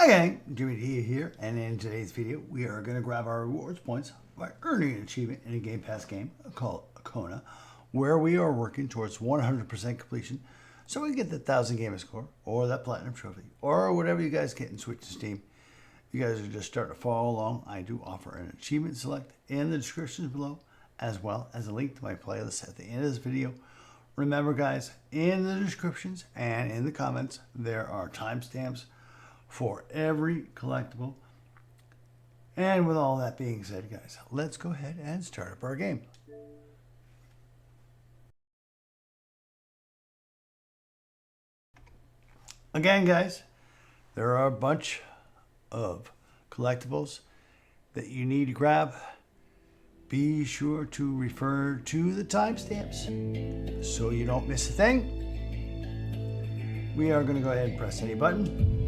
Hi gang, Jimmy D here, and in today's video we are going to grab our rewards points by earning an achievement in a Gamepass game called Kona, where we are working towards 100% completion so we can get the 1000 gamer score or that platinum trophy or whatever you guys get in Switch and Steam. If you guys are just starting to follow along, I do offer an achievement select in the descriptions below, as well as a link to my playlist at the end of this video. Remember guys, in the descriptions and in the comments there are timestamps for every collectible. And with all that being said, guys, let's go ahead and start up our game. Again, guys, there are a bunch of collectibles that you need to grab. Be sure to refer to the timestamps so you don't miss a thing. We are going to go ahead and press any button.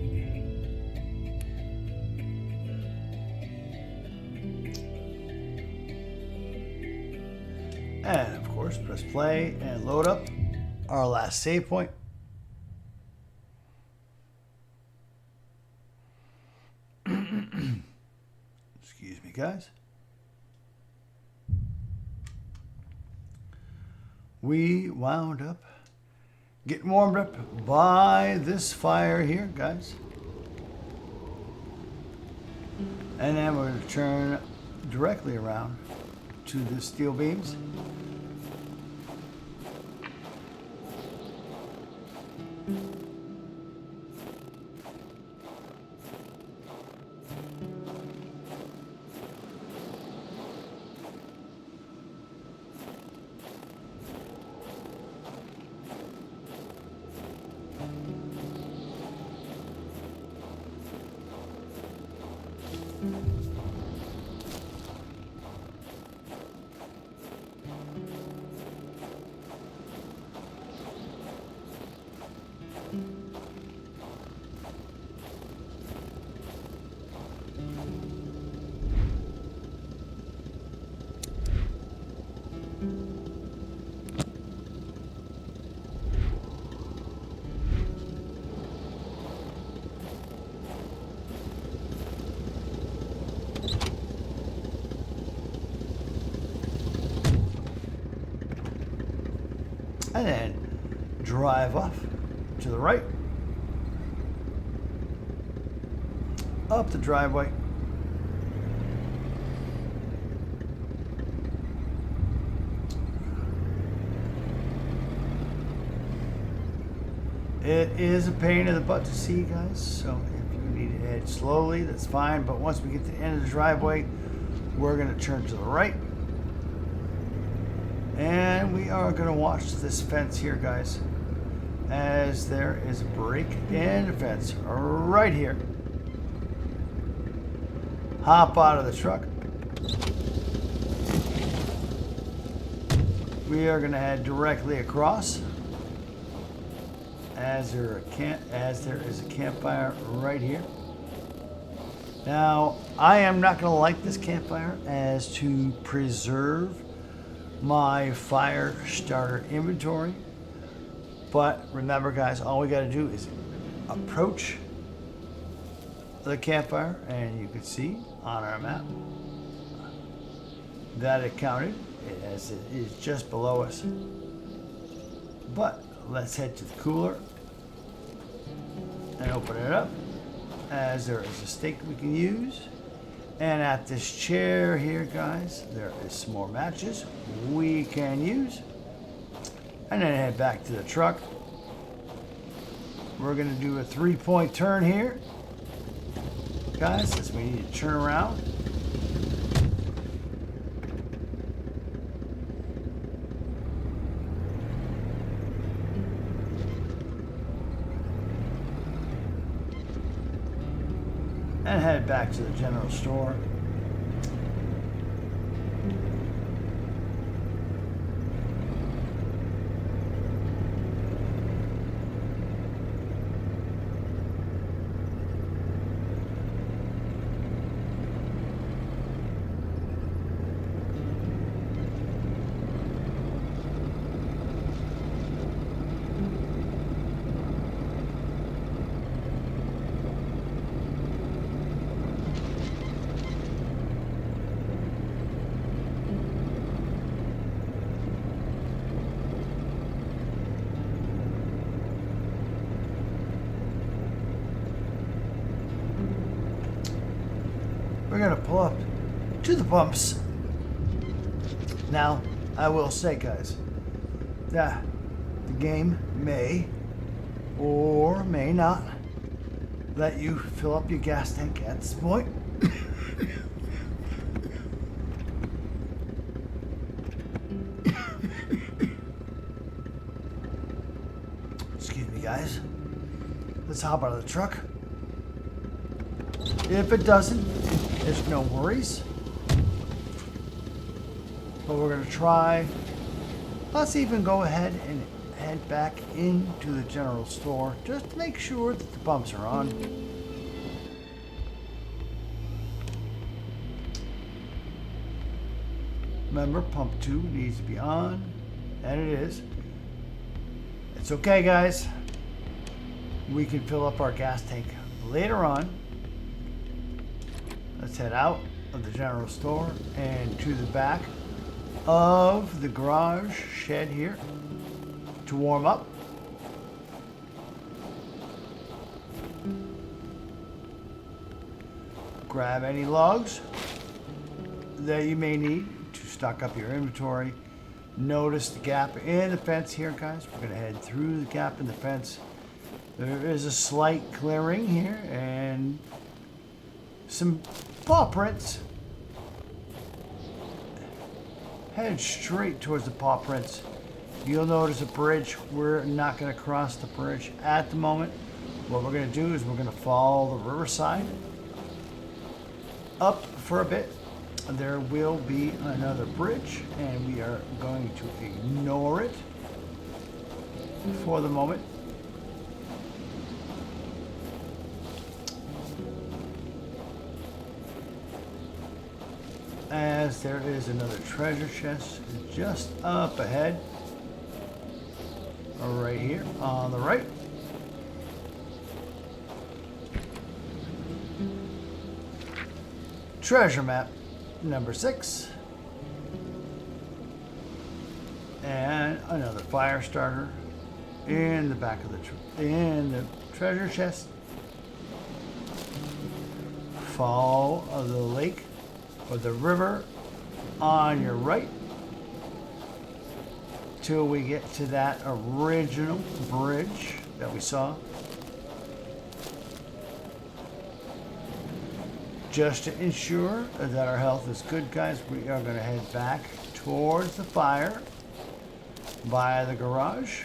And of course, press play and load up our last save point. Excuse me, guys. We wound up getting warmed up by this fire here, guys. And then we're going to turn directly around to the steel beams. And then drive off to the right, up the driveway, it is a pain in the butt to see, guys, so if you need to head slowly, that's fine, but once we get to the end of the driveway, we're going to turn to the right. And we are going to watch this fence here, guys, as there is a break in the fence right here. Hop out of the truck. We are going to head directly across as there is a campfire right here. Now, I am not going to light this campfire as to preserve my fire starter inventory, but remember guys, all we got to do is approach the campfire and you can see on our map that it counted as it is just below us. But let's head to the cooler and open it up, as there is a stake we can use. And at this chair here, guys, there is some more matches we can use. And then head back to the truck. We're going to do a 3-point turn here, guys, since we need to turn around. And head back to the general store. gonna pull up to the pumps. Now, I will say, guys, that the game may or may not let you fill up your gas tank at this point. Excuse me, guys. Let's hop out of the truck. If it doesn't, there's no worries. But we're going to try. Let's even go ahead and head back into the general store just to make sure that the pumps are on. Remember, pump 2 needs to be on, and it is. It's okay, guys. We can fill up our gas tank later on. Let's head out of the general store and to the back of the garage shed here to warm up. Grab any logs that you may need to stock up your inventory. Notice the gap in the fence here, guys. We're going to head through the gap in the fence. There is a slight clearing here and some paw prints. Head straight towards the paw prints. You'll notice a bridge. We're not going to cross the bridge at the moment. What we're going to do is we're going to follow the riverside up for a bit. There will be another bridge, and we are going to ignore it for the moment. As there is another treasure chest just up ahead, right here on the right. Treasure map number 6, and another fire starter in the back of the treasure chest. Follow the lake or the river on your right till we get to that original bridge that we saw. Just to ensure that our health is good, guys, we are going to head back towards the fire by the garage.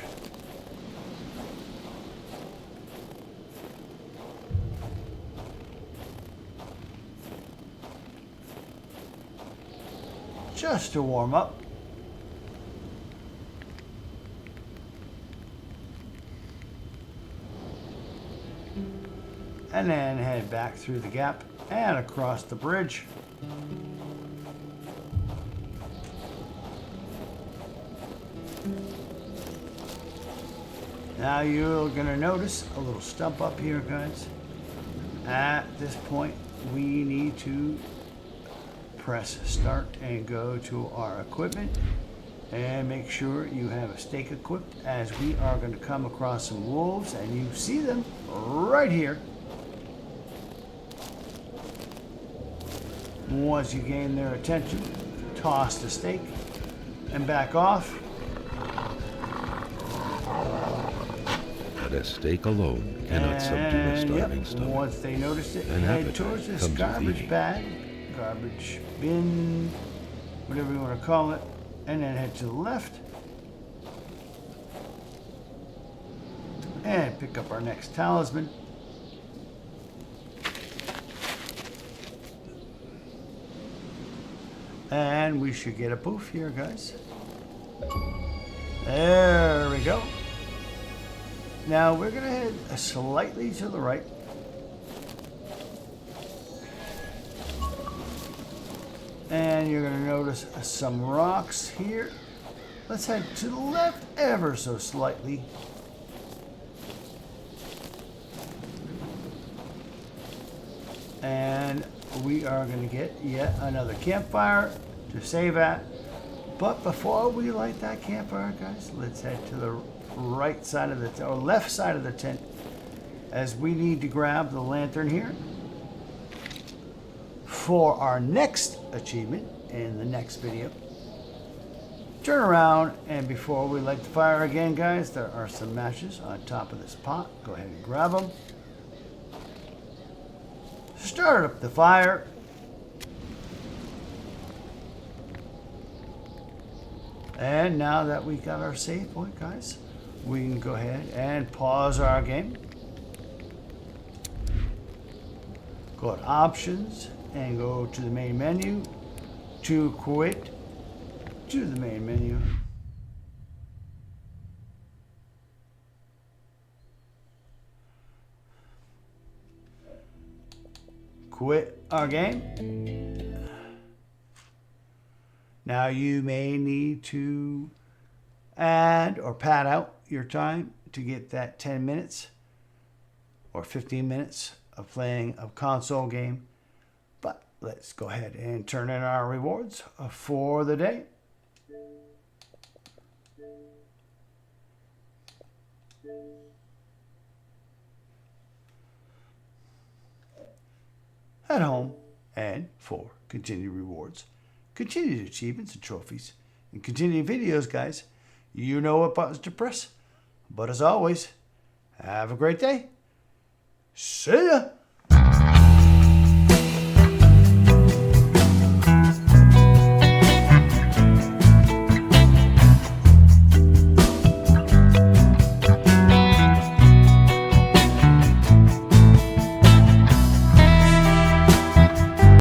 Just to warm up. And then head back through the gap and across the bridge. Now you're going to notice a little stump up here, guys. At this point, we need to press start and go to our equipment and make sure you have a stake equipped, as we are going to come across some wolves, and you see them right here. Once you gain their attention, toss the stake and back off. But a stake alone cannot subdue a starving stomach. Once they notice it, head towards this garbage bag, garbage bin, whatever you want to call it, and then head to the left and pick up our next talisman. And we should get a poof here, guys. There we go. Now we're going to head slightly to the right. And you're going to notice some rocks here. Let's head to the left ever so slightly. And we are going to get yet another campfire to save at. But before we light that campfire, guys, let's head to the right side of the, or left side of the tent, as we need to grab the lantern here for our next achievement in the next video. Turn around, and before we light the fire again, guys, there are some matches on top of this pot. Go ahead and grab them. Start up the fire. And now that we got our save point, guys, we can go ahead and pause our game. Go to options and go to the main menu. To quit, to the main menu. Quit our game. Now you may need to add or pad out your time to get that 10 minutes or 15 minutes of playing a console game. But let's go ahead and turn in our rewards for the day. At home and for continued rewards, continued achievements and trophies, and continued videos, guys, you know what buttons to press. But as always, have a great day. See ya!